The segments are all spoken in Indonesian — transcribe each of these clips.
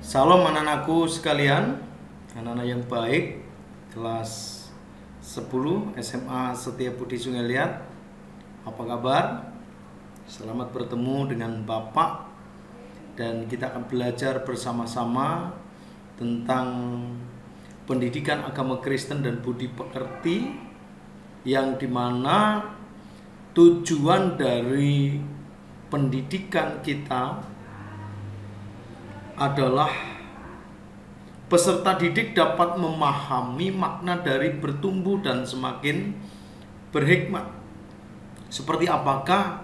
Salam anak-anakku sekalian, anak-anak yang baik, kelas 10 SMA Setiabudi Sungai Liat. Apa kabar? Selamat bertemu dengan Bapak. Dan kita akan belajar bersama-sama tentang pendidikan agama Kristen dan budi pekerti, yang dimana tujuan dari pendidikan kita adalah peserta didik dapat memahami makna dari bertumbuh dan semakin berhikmat. Seperti apakah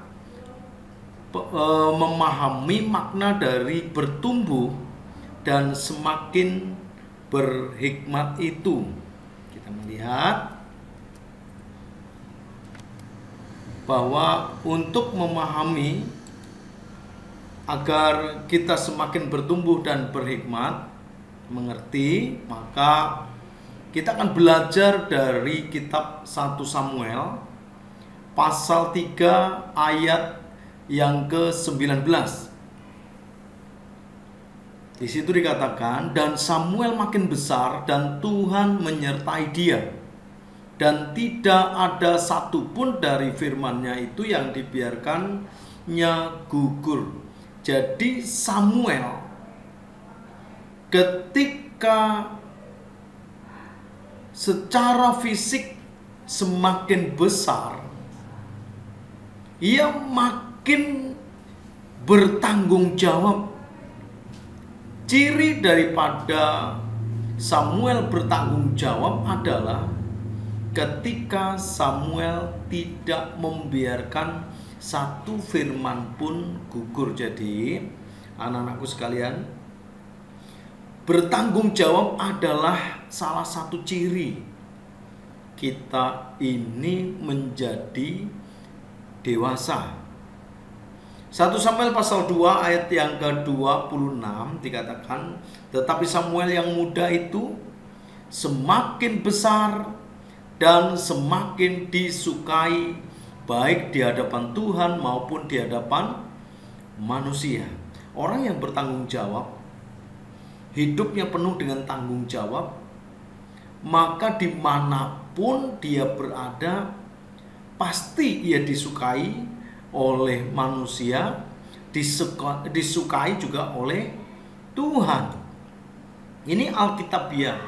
memahami makna dari bertumbuh dan semakin berhikmat itu? Kita melihat bahwa untuk memahami agar kita semakin bertumbuh dan berhikmat, mengerti, maka kita akan belajar dari kitab 1 Samuel pasal 3 ayat yang ke-19. Di situ dikatakan, dan Samuel makin besar dan Tuhan menyertai dia, dan tidak ada satupun dari firman-Nya itu yang dibiarkannya gugur. Jadi Samuel ketika secara fisik semakin besar, ia makin bertanggung jawab. Ciri daripada Samuel bertanggung jawab adalah ketika Samuel tidak membiarkan satu firman pun gugur. Jadi anak-anakku sekalian, bertanggung jawab adalah salah satu ciri kita ini menjadi dewasa. 1 Samuel pasal 2 ayat yang ke-26 dikatakan, tetapi Samuel yang muda itu semakin besar dan semakin disukai, baik di hadapan Tuhan maupun di hadapan manusia. Orang yang bertanggung jawab, hidupnya penuh dengan tanggung jawab, maka dimanapun dia berada, pasti ia disukai oleh manusia, disukai juga oleh Tuhan. Ini Alkitabiah,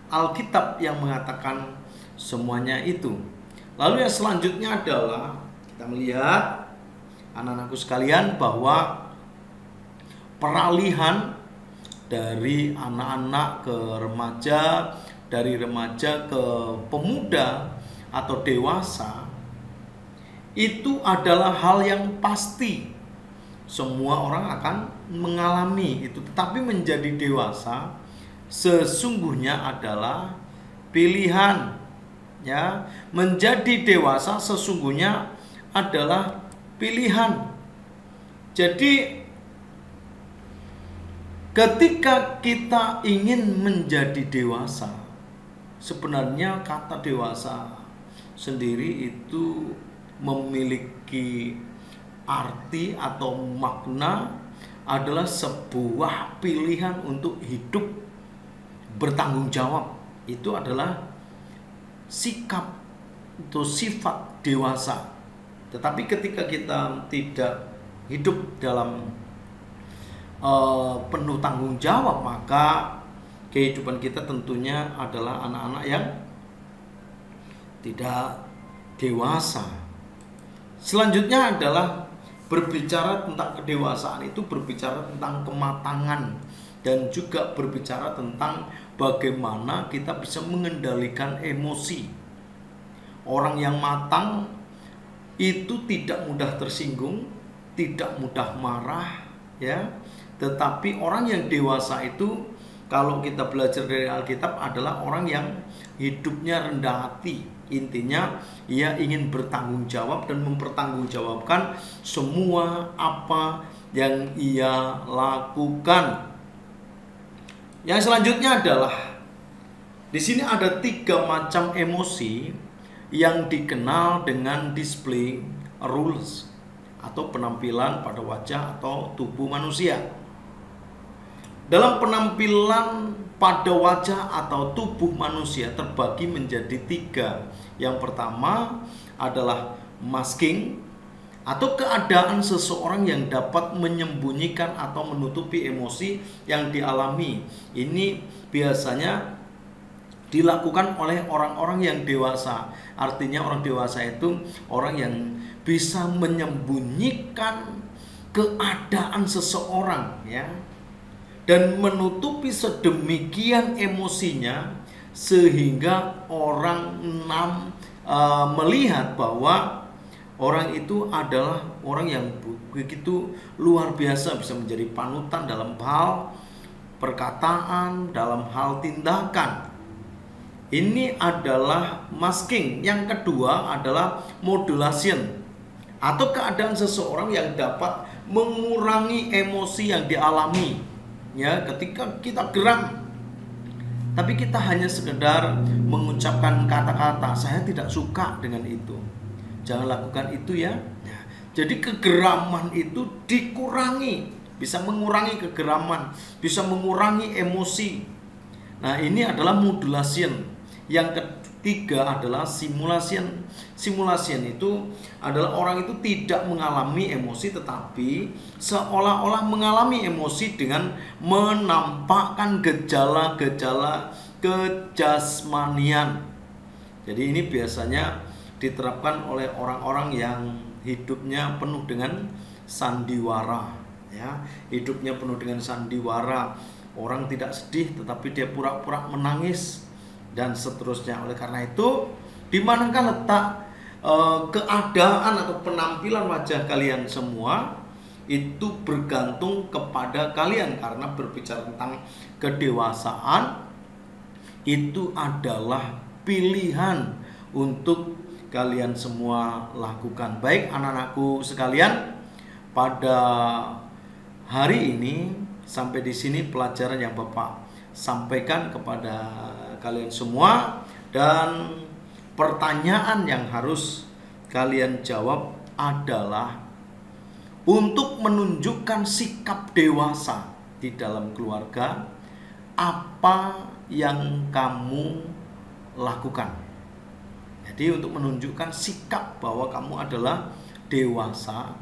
Alkitab yang mengatakan semuanya itu. Lalu yang selanjutnya adalah kita melihat anak-anakku sekalian bahwa peralihan dari anak-anak ke remaja, dari remaja ke pemuda atau dewasa, itu adalah hal yang pasti. Semua orang akan mengalami itu. Tetapi menjadi dewasa sesungguhnya adalah pilihan. Ya, menjadi dewasa sesungguhnya adalah pilihan. Jadi ketika kita ingin menjadi dewasa, sebenarnya kata dewasa sendiri itu memiliki arti atau makna, adalah sebuah pilihan untuk hidup bertanggung jawab. Itu adalah sikap atau sifat dewasa. Tetapi ketika kita tidak hidup dalam penuh tanggung jawab, maka kehidupan kita tentunya adalah anak-anak yang tidak dewasa. Selanjutnya adalah berbicara tentang kedewasaan, itu berbicara tentang kematangan dan juga berbicara tentang bagaimana kita bisa mengendalikan emosi. Orang yang matang itu tidak mudah tersinggung, tidak mudah marah, ya. Tetapi orang yang dewasa itu, kalau kita belajar dari Alkitab, adalah orang yang hidupnya rendah hati. Intinya ia ingin bertanggung jawab dan mempertanggungjawabkan semua apa yang ia lakukan. Yang selanjutnya adalah di sini ada 3 macam emosi yang dikenal dengan display rules atau penampilan pada wajah atau tubuh manusia. Dalam penampilan pada wajah atau tubuh manusia terbagi menjadi 3. Yang pertama adalah masking, atau keadaan seseorang yang dapat menyembunyikan atau menutupi emosi yang dialami. Ini biasanya dilakukan oleh orang-orang yang dewasa. Artinya orang dewasa itu orang yang bisa menyembunyikan keadaan seseorang, ya, dan menutupi sedemikian emosinya sehingga orang melihat bahwa orang itu adalah orang yang begitu luar biasa, bisa menjadi panutan dalam hal perkataan, dalam hal tindakan. Ini adalah masking. Yang kedua adalah modulation, atau keadaan seseorang yang dapat mengurangi emosi yang dialami. Ya, ketika kita geram, tapi kita hanya sekedar mengucapkan kata-kata, saya tidak suka dengan itu. Jangan lakukan itu ya. Jadi kegeraman itu dikurangi, bisa mengurangi kegeraman, bisa mengurangi emosi. Nah, ini adalah modulation. Yang ketiga adalah simulation. Simulation itu adalah orang itu tidak mengalami emosi, tetapi seolah-olah mengalami emosi dengan menampakkan gejala-gejala kejasmanian. Jadi ini biasanya diterapkan oleh orang-orang yang hidupnya penuh dengan sandiwara, ya. Hidupnya penuh dengan sandiwara. Orang tidak sedih tetapi dia pura-pura menangis dan seterusnya. Oleh karena itu, di manakah letak keadaan atau penampilan wajah kalian semua itu bergantung kepada kalian. Karena berbicara tentang kedewasaan, itu adalah pilihan untuk kalian semua lakukan. Baik anak-anakku sekalian, pada hari ini sampai di sini pelajaran yang Bapak sampaikan kepada kalian semua, dan pertanyaan yang harus kalian jawab adalah untuk menunjukkan sikap dewasa di dalam keluarga, apa yang kamu lakukan. Jadi untuk menunjukkan sikap bahwa kamu adalah dewasa,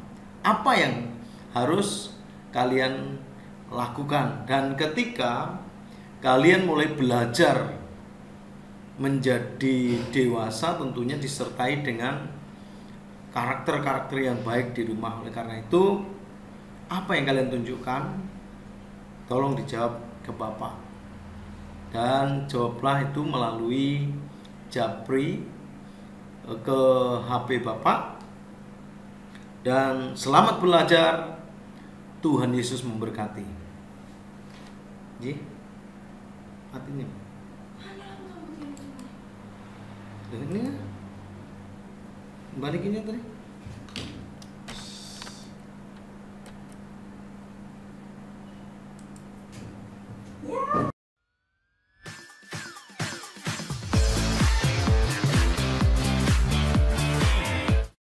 apa yang harus kalian lakukan. Dan ketika kalian mulai belajar menjadi dewasa, tentunya disertai dengan karakter-karakter yang baik di rumah. Oleh karena itu, apa yang kalian tunjukkan? Tolong dijawab ke Bapak. Dan jawablah itu melalui Japri ke HP Bapak. Dan selamat belajar. Tuhan Yesus memberkati. Ji, artinya ini balikinnya tadi. Ya.